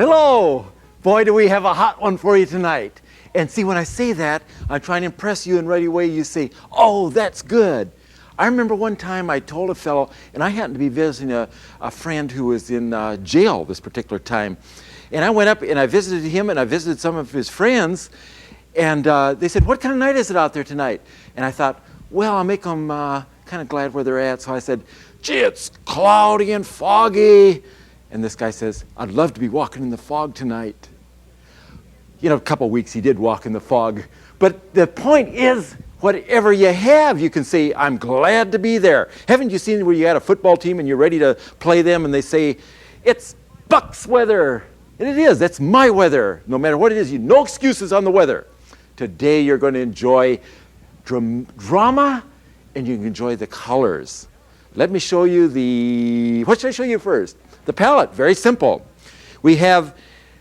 Hello! Boy, do we have a hot one for you tonight. And see, when I say that, I'm trying to impress you, and right away you say, oh, that's good. I remember one time I told a fellow, and I happened to be visiting a friend who was in jail this particular time. And I went up and I visited him and I visited some of his friends. And they said, what kind of night is it out there tonight? And I thought, well, I'll make them kind of glad where they're at. So I said, gee, it's cloudy and foggy. And this guy says, I'd love to be walking in the fog tonight. You know, a couple of weeks he did walk in the fog. But the point is, whatever you have, you can say, I'm glad to be there. Haven't you seen where you had a football team and you're ready to play them and they say, it's Bucks weather. And it is, that's my weather. No matter what it is, no excuses on the weather. Today you're going to enjoy drama and you can enjoy the colors. Let me show you what should I show you first? The palette, very simple. We have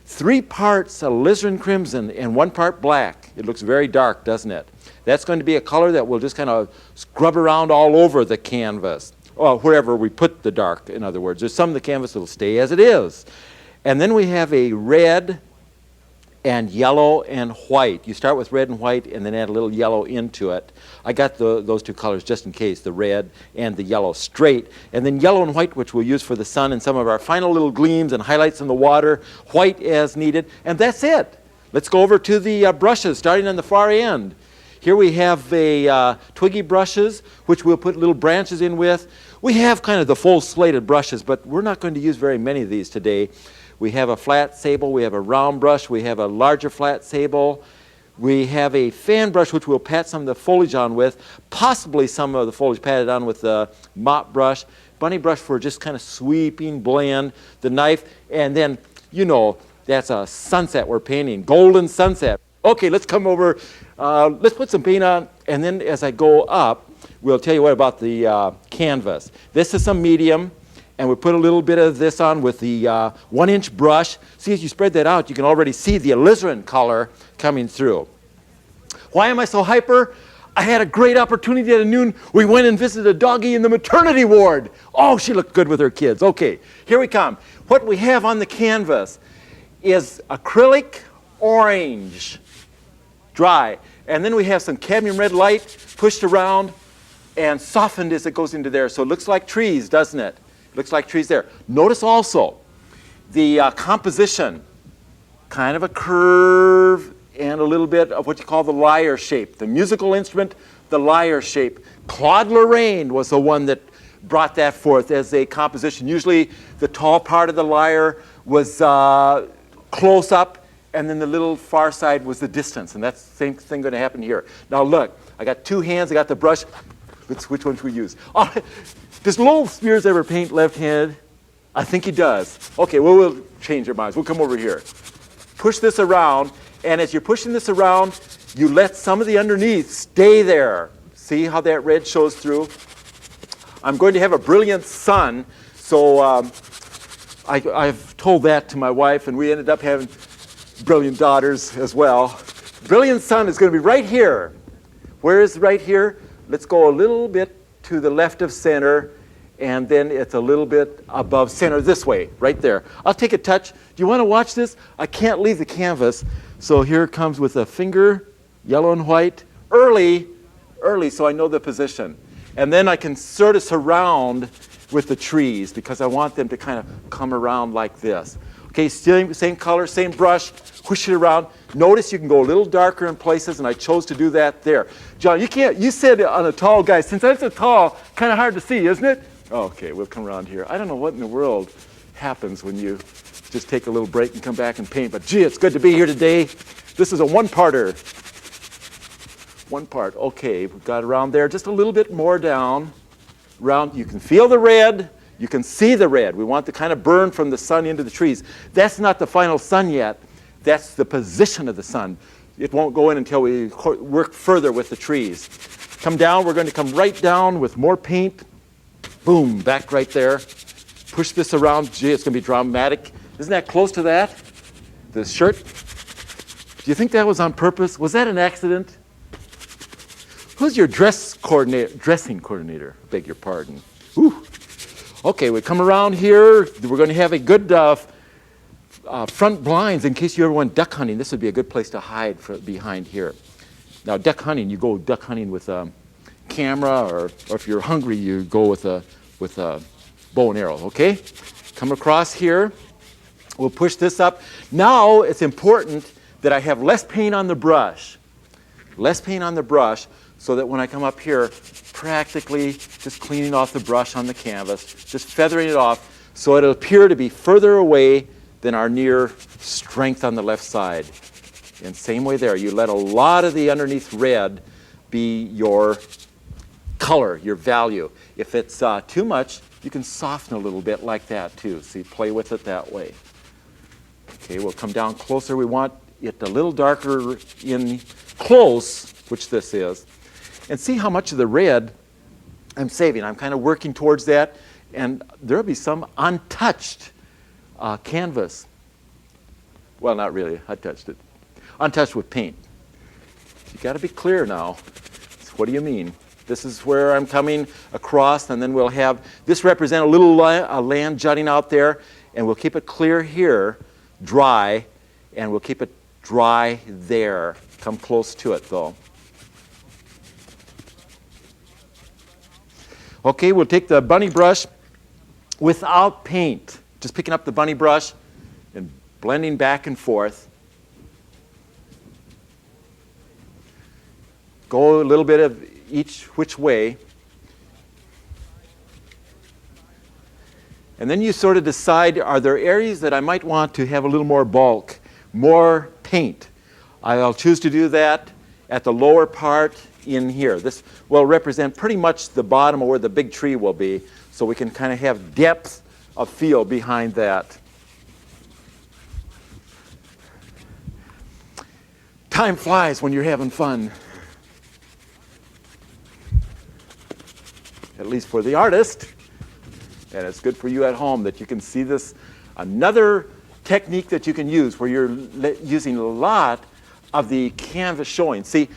3 parts alizarin crimson and 1 part black. It looks very dark, doesn't it? That's going to be a color that will just kind of scrub around all over the canvas, or wherever we put the dark, in other words. There's some of the canvas that will stay as it is. And then we have a red and yellow and white. You start with red and white and then add a little yellow into it. I got those 2 colors just in case, the red and the yellow straight. And then yellow and white, which we'll use for the sun and some of our final little gleams and highlights in the water, white as needed. And that's it. Let's go over to the brushes, starting on the far end. Here we have twiggy brushes, which we'll put little branches in with. We have kind of the full slated brushes, but we're not going to use very many of these today. We have a flat sable, we have a round brush, we have a larger flat sable. We have a fan brush which we'll pat some of the foliage on with, possibly some of the foliage patted on with the mop brush. Bunny brush for just kind of sweeping, blend, the knife, and then, you know, that's a sunset we're painting, golden sunset. Okay, let's come over, let's put some paint on, and then as I go up, we'll tell you what about the canvas. This is some medium. And we put a little bit of this on with the 1-inch brush. See, as you spread that out, you can already see the alizarin color coming through. Why am I so hyper? I had a great opportunity at noon. We went and visited a doggie in the maternity ward. Oh, she looked good with her kids. Okay, here we come. What we have on the canvas is acrylic orange, dry. And then we have some cadmium red light pushed around and softened as it goes into there. So it looks like trees, doesn't it? Looks like trees there. Notice also the composition, kind of a curve and a little bit of what you call the lyre shape. The musical instrument, the lyre shape. Claude Lorraine was the one that brought that forth as a composition. Usually the tall part of the lyre was close up, and then the little far side was the distance. And that's the same thing going to happen here. Now look, I got 2 hands, I got the brush. Which one should we use? Oh, does Lowell Spears ever paint left-handed? I think he does. Okay, well, we'll change our minds. We'll come over here. Push this around, and as you're pushing this around, you let some of the underneath stay there. See how that red shows through? I'm going to have a brilliant sun, so I've told that to my wife, and we ended up having brilliant daughters as well. Brilliant sun is going to be right here. Where is right here? Let's go a little bit to the left of center, and then it's a little bit above center this way, right there. I'll take a touch. Do you want to watch this? I can't leave the canvas, so here it comes with a finger, yellow and white, early, so I know the position. And then I can sort of surround with the trees because I want them to kind of come around like this. Okay, same color, same brush, push it around. Notice you can go a little darker in places, and I chose to do that there. John, you said on a tall guy, since that's a tall, kind of hard to see, isn't it? Okay, we'll come around here. I don't know what in the world happens when you just take a little break and come back and paint, but gee, it's good to be here today. This is a one-parter. 1 part, okay, we've got around there, just a little bit more down. Around, you can feel the red. You can see the red. We want to kind of burn from the sun into the trees. That's not the final sun yet. That's the position of the sun. It won't go in until we work further with the trees. Come down. We're going to come right down with more paint. Boom, back right there. Push this around. Gee, it's going to be dramatic. Isn't that close to that? The shirt. Do you think that was on purpose? Was that an accident? Who's your dressing coordinator? Beg your pardon. Ooh. Okay, we come around here. We're going to have a good front blinds in case you ever went duck hunting. This would be a good place to hide behind here. Now, duck hunting, you go duck hunting with a camera, or if you're hungry, you go with a bow and arrow, okay? Come across here. We'll push this up. Now, it's important that I have less paint on the brush. Less paint on the brush, so that when I come up here, practically just cleaning off the brush on the canvas, just feathering it off, so it'll appear to be further away than our near strength on the left side. And same way there, you let a lot of the underneath red be your color, your value. If it's too much, you can soften a little bit like that too. So you play with it that way. Okay, we'll come down closer. We want it a little darker in close, which this is. And see how much of the red I'm saving. I'm kind of working towards that. And there'll be some untouched canvas. Well, not really. I touched it. Untouched with paint. You got to be clear now. So what do you mean? This is where I'm coming across, and then we'll have this represent a little land jutting out there, and we'll keep it clear here, dry, and we'll keep it dry there. Come close to it, though. Okay, we'll take the bunny brush without paint. Just picking up the bunny brush and blending back and forth. Go a little bit of each which way. And then you sort of decide, are there areas that I might want to have a little more bulk, more paint? I'll choose to do that at the lower part in here. This will represent pretty much the bottom of where the big tree will be, so we can kind of have depth of field behind that. Time flies when you're having fun. At least for the artist. And it's good for you at home that you can see this. Another technique that you can use where you're using a lot of the canvas showing. See,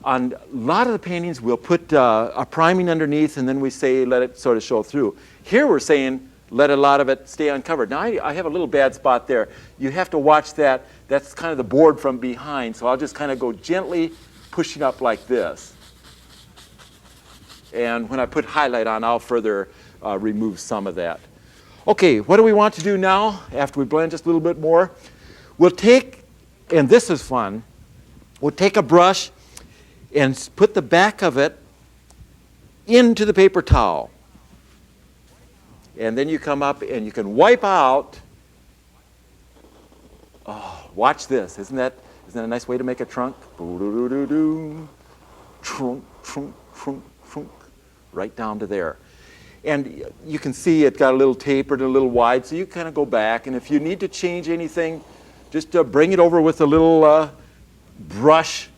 on a lot of the paintings, we'll put a priming underneath, and then we say let it sort of show through. Here we're saying let a lot of it stay uncovered. Now I have a little bad spot there. You have to watch that. That's kind of the board from behind, so I'll just kind of go gently pushing up like this. And when I put highlight on, I'll further remove some of that. Okay, what do we want to do now after we blend just a little bit more? We'll take, and this is fun, we'll take a brush and put the back of it into the paper towel. And then you come up and you can wipe out. Oh, watch this. Isn't that a nice way to make a trunk? Trunk, trunk, trunk, trunk. Right down to there. And you can see it got a little tapered and a little wide, so you kind of go back. And if you need to change anything, just bring it over with a little brush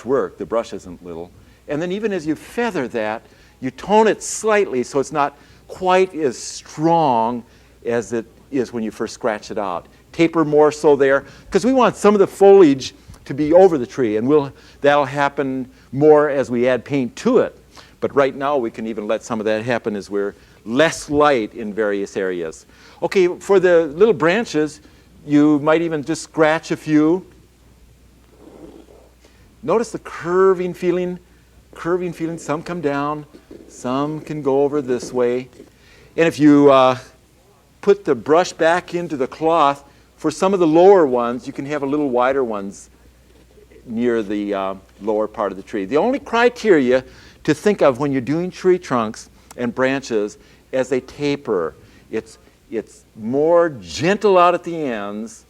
work. The brush isn't little. And then even as you feather that, you tone it slightly so it's not quite as strong as it is when you first scratch it out. Taper more so there, because we want some of the foliage to be over the tree, and that'll happen more as we add paint to it. But right now we can even let some of that happen as we're less light in various areas. Okay, for the little branches, you might even just scratch a few. Notice the curving feeling. Some come down, some can go over this way. And if you put the brush back into the cloth, for some of the lower ones, you can have a little wider ones near the lower part of the tree. The only criteria to think of when you're doing tree trunks and branches as they taper, it's more gentle out at the ends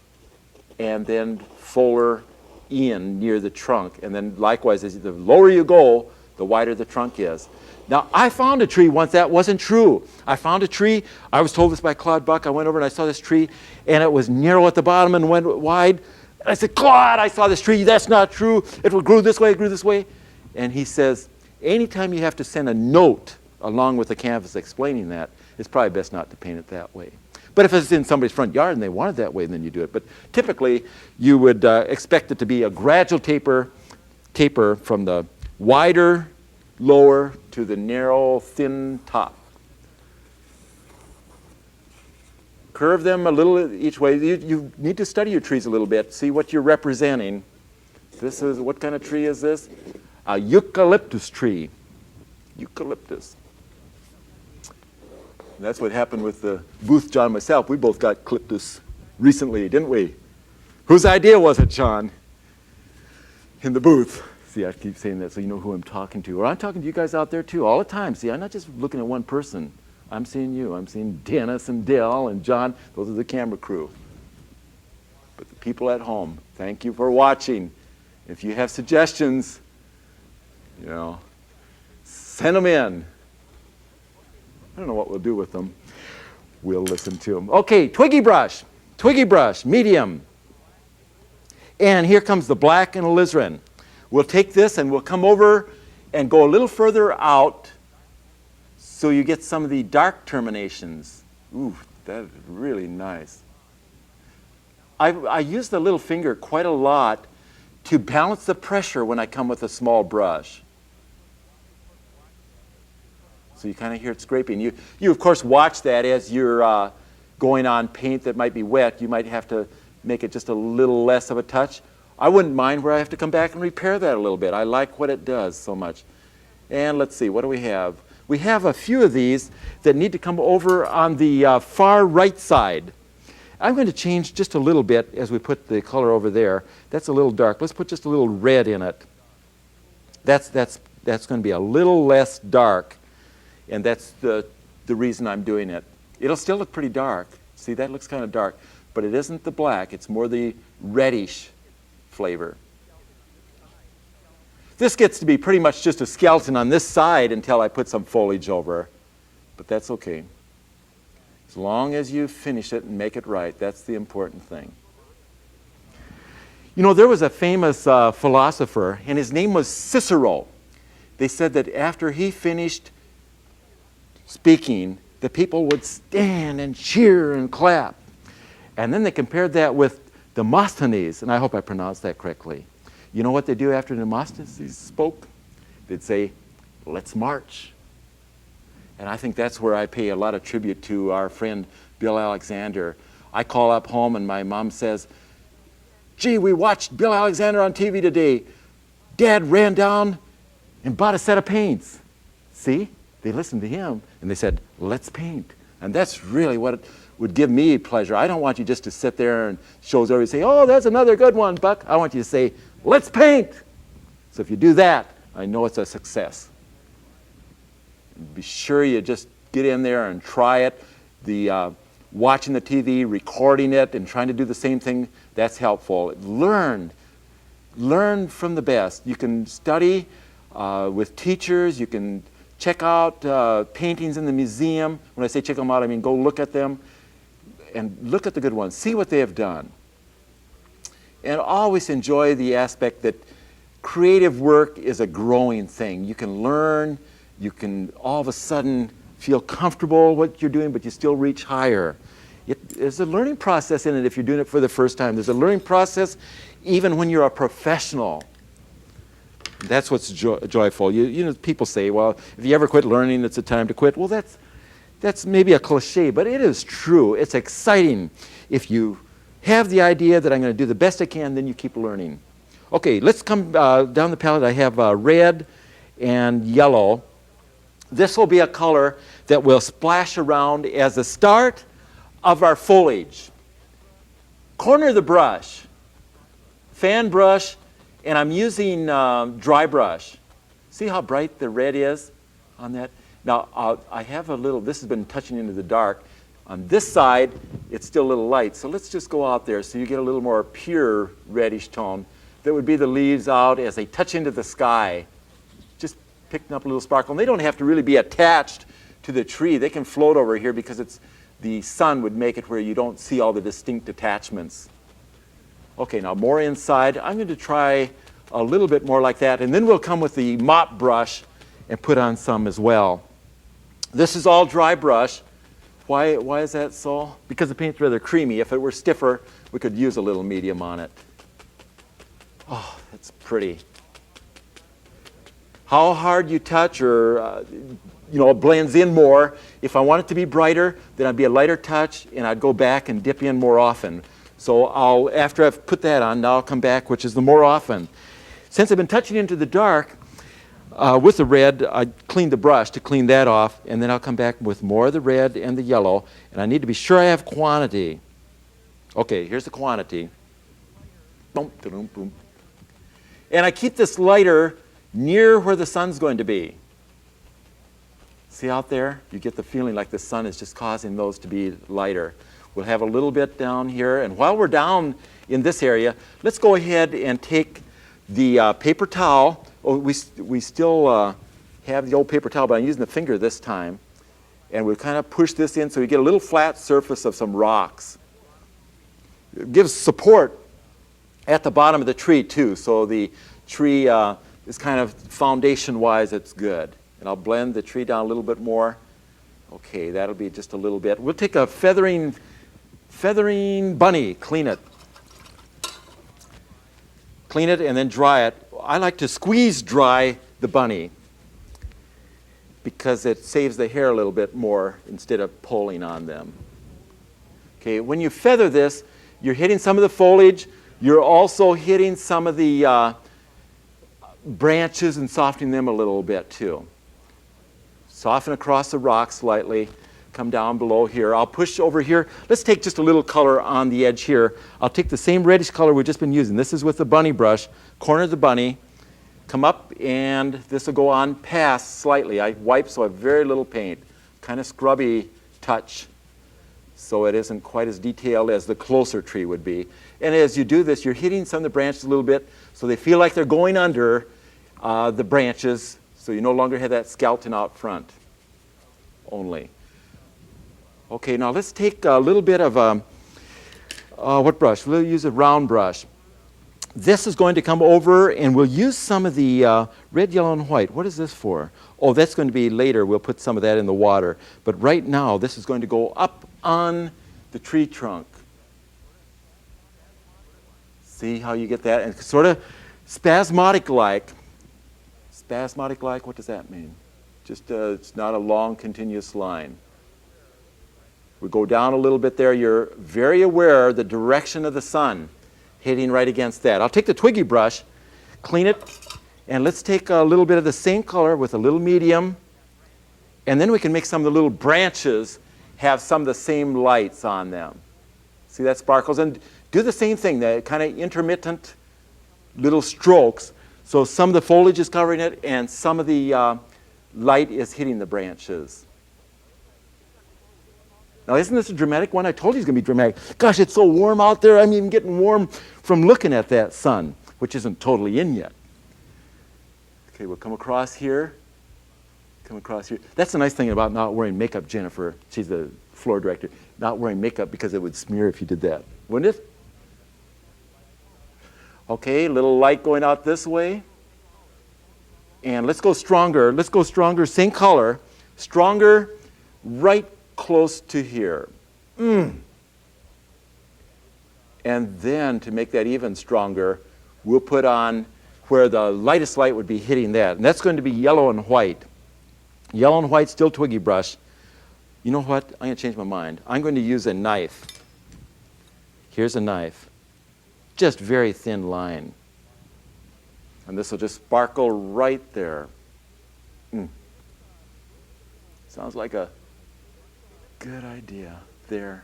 and then fuller in near the trunk. And then likewise, as the lower you go, the wider the trunk is. Now, I found a tree once that wasn't true. I found a tree. I was told this by Claude Buck. I went over and I saw this tree, and it was narrow at the bottom and went wide. And I said, Claude, I saw this tree. That's not true. It grew this way, it grew this way. And he says, anytime you have to send a note along with the canvas explaining that, it's probably best not to paint it that way. But if it's in somebody's front yard and they want it that way, then you do it. But typically, you would expect it to be a gradual taper from the wider lower to the narrow, thin top. Curve them a little each way. You need to study your trees a little bit, see what you're representing. This is, what kind of tree is this? A eucalyptus tree. Eucalyptus. And that's what happened with the Booth, John, and myself. We both got eucalyptus recently, didn't we? Whose idea was it, John? In the booth. See, I keep saying that so you know who I'm talking to. Or I'm talking to you guys out there too all the time. See, I'm not just looking at one person. I'm seeing you. I'm seeing Dennis and Dell and John. Those are the camera crew. But the people at home, thank you for watching. If you have suggestions, you know, send them in. I don't know what we'll do with them. We'll listen to them. Okay, twiggy brush, medium. And here comes the black and alizarin. We'll take this and we'll come over and go a little further out so you get some of the dark terminations. Ooh, that is really nice. I use the little finger quite a lot to balance the pressure when I come with a small brush. So you kind of hear it scraping. You of course watch that as you're going on paint that might be wet. You might have to make it just a little less of a touch. I wouldn't mind where I have to come back and repair that a little bit. I like what it does so much. And let's see, what do we have? We have a few of these that need to come over on the far right side. I'm going to change just a little bit as we put the color over there. That's a little dark. Let's put just a little red in it. That's going to be a little less dark, and that's the reason I'm doing it. It'll still look pretty dark. See, that looks kind of dark, but it isn't the black. It's more the reddish flavor. This gets to be pretty much just a skeleton on this side until I put some foliage over, but that's okay. As long as you finish it and make it right, that's the important thing. You know, there was a famous philosopher, and his name was Cicero. They said that after he finished speaking, the people would stand and cheer and clap. And then they compared that with Demosthenes, and I hope I pronounced that correctly. You know what they do after Demosthenes spoke? They'd say, "Let's march." And I think that's where I pay a lot of tribute to our friend Bill Alexander. I call up home and my mom says, "Gee, we watched Bill Alexander on TV today. Dad ran down and bought a set of paints." See? They listened to him and they said, "Let's paint." And that's really what would give me pleasure. I don't want you just to sit there and shows over and say, "Oh, that's another good one, Buck." I want you to say, "Let's paint." So if you do that, I know it's a success. Be sure you just get in there and try it. Watching the TV, recording it, and trying to do the same thing, that's helpful. Learn from the best. You can study with teachers. You can check out paintings in the museum. When I say check them out, I mean go look at them and look at the good ones. See what they have done. And always enjoy the aspect that creative work is a growing thing. You can learn. You can all of a sudden feel comfortable what you're doing, but you still reach higher. There's a learning process in it if you're doing it for the first time. There's a learning process even when you're a professional. That's what's joyful. You know, people say, well, if you ever quit learning, it's a time to quit. Well, that's maybe a cliche, but it is true. It's exciting. If you have the idea that I'm going to do the best I can, then you keep learning. Okay, let's come down the palette. I have red and yellow. This will be a color that will splash around as the start of our foliage. Corner the brush, fan brush, and I'm using dry brush. See how bright the red is on that? Now, I have a little, this has been touching into the dark. On this side, it's still a little light, so let's just go out there so you get a little more pure reddish tone. That would be the leaves out as they touch into the sky. Just picking up a little sparkle. And they don't have to really be attached to the tree. They can float over here because the sun would make it where you don't see all the distinct attachments. Okay, now more inside. I'm going to try a little bit more like that, and then we'll come with the mop brush and put on some as well. This is all dry brush. Why is that so? Because the paint's rather creamy. If it were stiffer, we could use a little medium on it. Oh, that's pretty. how hard you touch or it blends in more. If I want it to be brighter, then I'd be a lighter touch, and I'd go back and dip in more often. So after I've put that on, now I'll come back, which is the more often. Since I've been touching into the dark with the red, I clean the brush to clean that off, and then I'll come back with more of the red and the yellow, and I need to be sure I have quantity. Okay, here's the quantity. Boom, boom, boom. And I keep this lighter near where the sun's going to be. See out there? You get the feeling like the sun is just causing those to be lighter. We'll have a little bit down here, and while we're down in this area, let's go ahead and take the paper towel. Oh, we still have the old paper towel, but I'm using the finger this time. And we'll kind of push this in so you get a little flat surface of some rocks. It gives support at the bottom of the tree too, so the tree is kind of foundation-wise, it's good. And I'll blend the tree down a little bit more. Okay, that'll be just a little bit. We'll take a feathering bunny, clean it. Clean it and then dry it. I like to squeeze dry the bunny because it saves the hair a little bit more instead of pulling on them. Okay, when you feather this, you're hitting some of the foliage. You're also hitting some of the branches and softening them a little bit too. Soften across the rock slightly. Come down below here. I'll push over here. Let's take just a little color on the edge here. I'll take the same reddish color we've just been using. This is with the bunny brush. Corner the bunny. Come up, and this will go on past slightly. I wipe so I have very little paint. Kind of scrubby touch, so it isn't quite as detailed as the closer tree would be. And as you do this, you're hitting some of the branches a little bit so they feel like they're going under the branches, so you no longer have that skeleton out front only. Okay, now let's take a little bit of what brush? We'll use a round brush. This is going to come over, and we'll use some of the red, yellow, and white. What is this for? Oh, that's going to be later. We'll put some of that in the water. But right now, this is going to go up on the tree trunk. See how you get that? And sort of spasmodic-like. Spasmodic-like, what does that mean? Just it's not a long, continuous line. We go down a little bit there. You're very aware of the direction of the sun hitting right against that. I'll take the twiggy brush, clean it, and let's take a little bit of the same color with a little medium, and then we can make some of the little branches have some of the same lights on them. See that sparkles? And do the same thing, the kind of intermittent little strokes. So some of the foliage is covering it, and some of the light is hitting the branches. Now, isn't this a dramatic one? I told you it's going to be dramatic. Gosh, it's so warm out there. I'm even getting warm from looking at that sun, which isn't totally in yet. Okay, we'll come across here. Come across here. That's the nice thing about not wearing makeup, Jennifer. She's the floor director. Not wearing makeup because it would smear if you did that. Wouldn't it? Okay, a little light going out this way. And let's go stronger. Let's go stronger. Same color. Stronger right close to here. And then to make that even stronger, we'll put on where the lightest light would be hitting that. And that's going to be yellow and white. Yellow and white, still twiggy brush. You know what? I'm going to change my mind. I'm going to use a knife. Here's a knife. Just very thin line. And this will just sparkle right there. Sounds like a good idea there.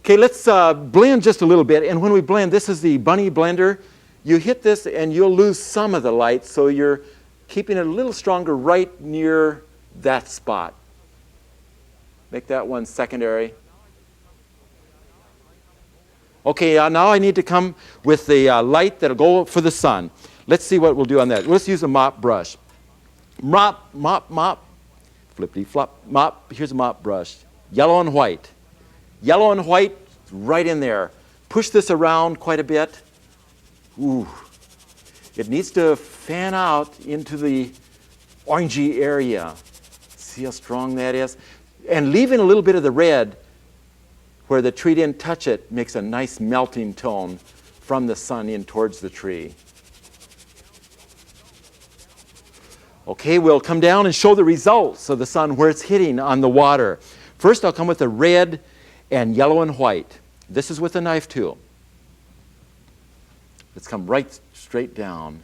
Okay, let's blend just a little bit. And when we blend, this is the bunny blender. You hit this and you'll lose some of the light, so you're keeping it a little stronger right near that spot. Make that one secondary. Okay, now I need to come with the light that'll go for the sun. Let's see what we'll do on that. Let's use a mop brush. Mop, mop, mop. Flippity-flop, mop. Here's a mop brush. Yellow and white. Yellow and white right in there. Push this around quite a bit. Ooh. It needs to fan out into the orangey area. See how strong that is? And leaving a little bit of the red where the tree didn't touch it makes a nice melting tone from the sun in towards the tree. Okay, we'll come down and show the results of the sun, where it's hitting on the water. First, I'll come with the red and yellow and white. This is with a knife tool. Let's come right straight down.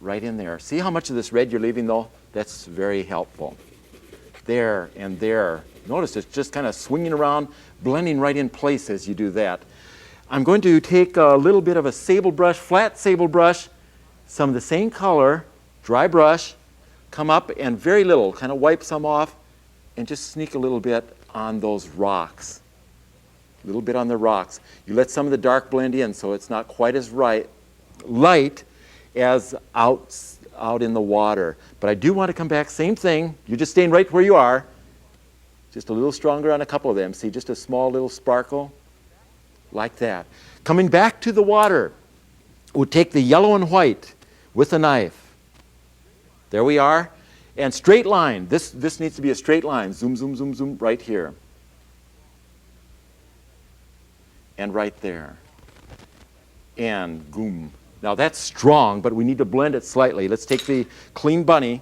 Right in there. See how much of this red you're leaving, though? That's very helpful. There and there. Notice it's just kind of swinging around, blending right in place as you do that. I'm going to take a little bit of a sable brush, flat sable brush, some of the same color, dry brush, come up and very little, kind of wipe some off, and just sneak a little bit on those rocks. A little bit on the rocks. You let some of the dark blend in so it's not quite as light as out in the water. But I do want to come back, same thing. You're just staying right where you are. Just a little stronger on a couple of them. See, just a small little sparkle, like that. Coming back to the water, we'll take the yellow and white with a knife. There we are. And straight line. This needs to be a straight line. Zoom, zoom, zoom, zoom, right here. And right there. And boom. Now that's strong, but we need to blend it slightly. Let's take the clean bunny.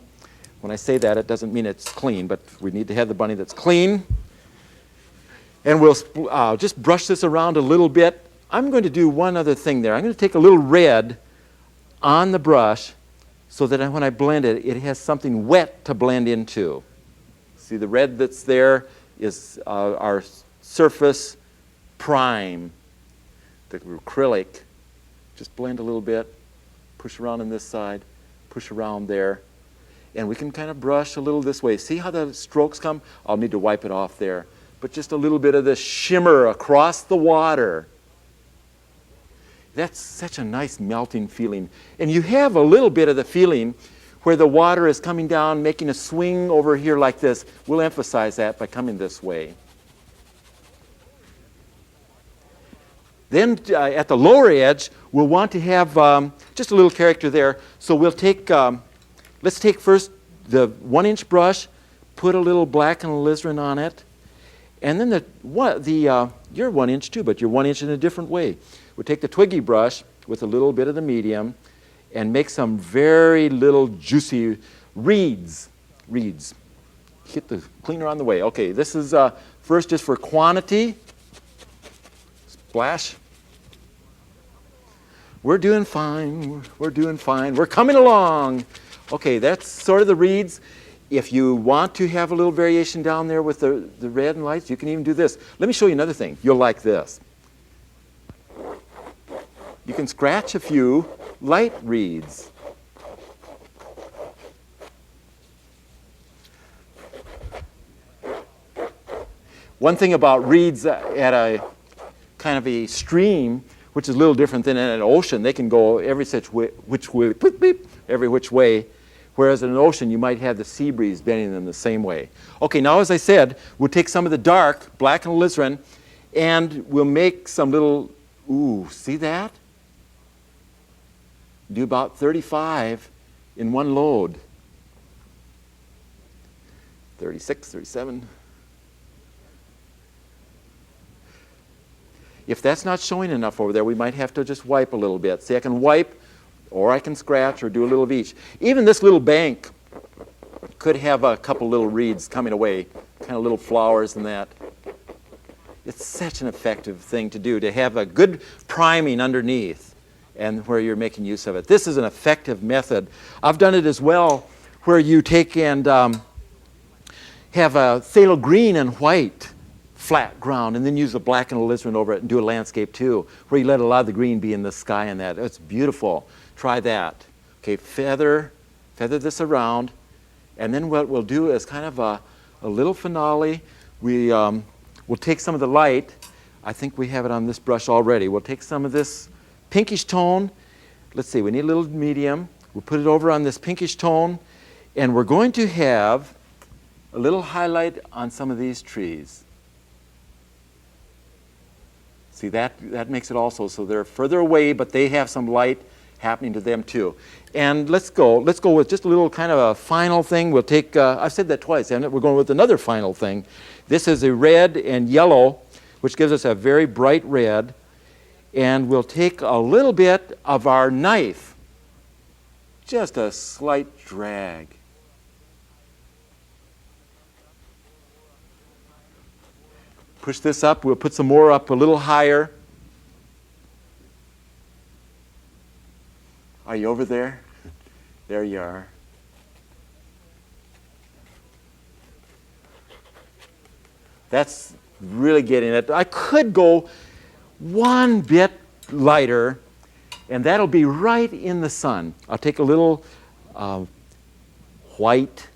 When I say that, it doesn't mean it's clean, but we need to have the bunny that's clean. And we'll just brush this around a little bit. I'm going to do one other thing there. I'm going to take a little red on the brush so that when I blend it, it has something wet to blend into. See, the red that's there is our surface prime, the acrylic. Just blend a little bit, push around on this side, push around there. And we can kind of brush a little this way. See how the strokes come? I'll need to wipe it off there. But just a little bit of the shimmer across the water. That's such a nice melting feeling. And you have a little bit of the feeling where the water is coming down, making a swing over here like this. We'll emphasize that by coming this way. Then at the lower edge, we'll want to have just a little character there. So we'll take, let's take first the 1-inch brush, put a little black and alizarin on it, and then you're 1 inch too, but you're 1 inch in a different way. We'll take the twiggy brush with a little bit of the medium and make some very little juicy reeds. Hit the cleaner on the way. Okay, this is first just for quantity. Splash. We're doing fine. We're doing fine. We're coming along. Okay, that's sort of the reeds. If you want to have a little variation down there with the red and lights, you can even do this. Let me show you another thing. You'll like this. You can scratch a few light reeds. One thing about reeds at a kind of a stream, which is a little different than in an ocean, they can go every which way. Whereas in an ocean, you might have the sea breeze bending them the same way. Okay, now as I said, we'll take some of the dark, black and alizarin, and we'll make some little, see that? Do about 35 in one load. 36, 37. If that's not showing enough over there, we might have to just wipe a little bit. See, I can wipe, or I can scratch, or do a little of each. Even this little bank could have a couple little reeds coming away, kind of little flowers and that. It's such an effective thing to do, to have a good priming underneath and where you're making use of it. This is an effective method. I've done it as well where you take and have a phthalo green and white flat ground and then use the black and alizarin over it and do a landscape too, where you let a lot of the green be in the sky and that. It's beautiful. Try that. Okay, feather this around, and then what we'll do is kind of a little finale. We'll take some of the light. I think we have it on this brush already. We'll take some of this pinkish tone. Let's see, we need a little medium. We'll put it over on this pinkish tone, and we're going to have a little highlight on some of these trees. See, that makes it also so they're further away, but they have some light happening to them too. And let's go with just a little kind of a final thing. We'll take, I've said that twice, haven't I? We're going with another final thing. This is a red and yellow, which gives us a very bright red. And we'll take a little bit of our knife, just a slight drag. Push this up. We'll put some more up a little higher. Are you over there? There you are. That's really getting it. I could go one bit lighter, and that'll be right in the sun. I'll take a little white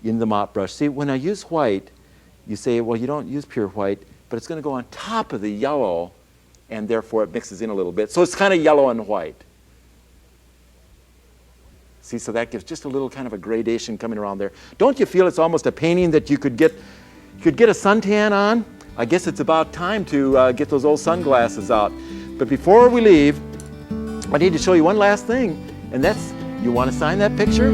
in the mop brush. See, when I use white, you say, well, you don't use pure white, but it's going to go on top of the yellow, and therefore it mixes in a little bit. So it's kind of yellow and white. See, so that gives just a little kind of a gradation coming around there. Don't you feel it's almost a painting that you could get a suntan on? I guess it's about time to get those old sunglasses out. But before we leave, I need to show you one last thing, and that's, you want to sign that picture?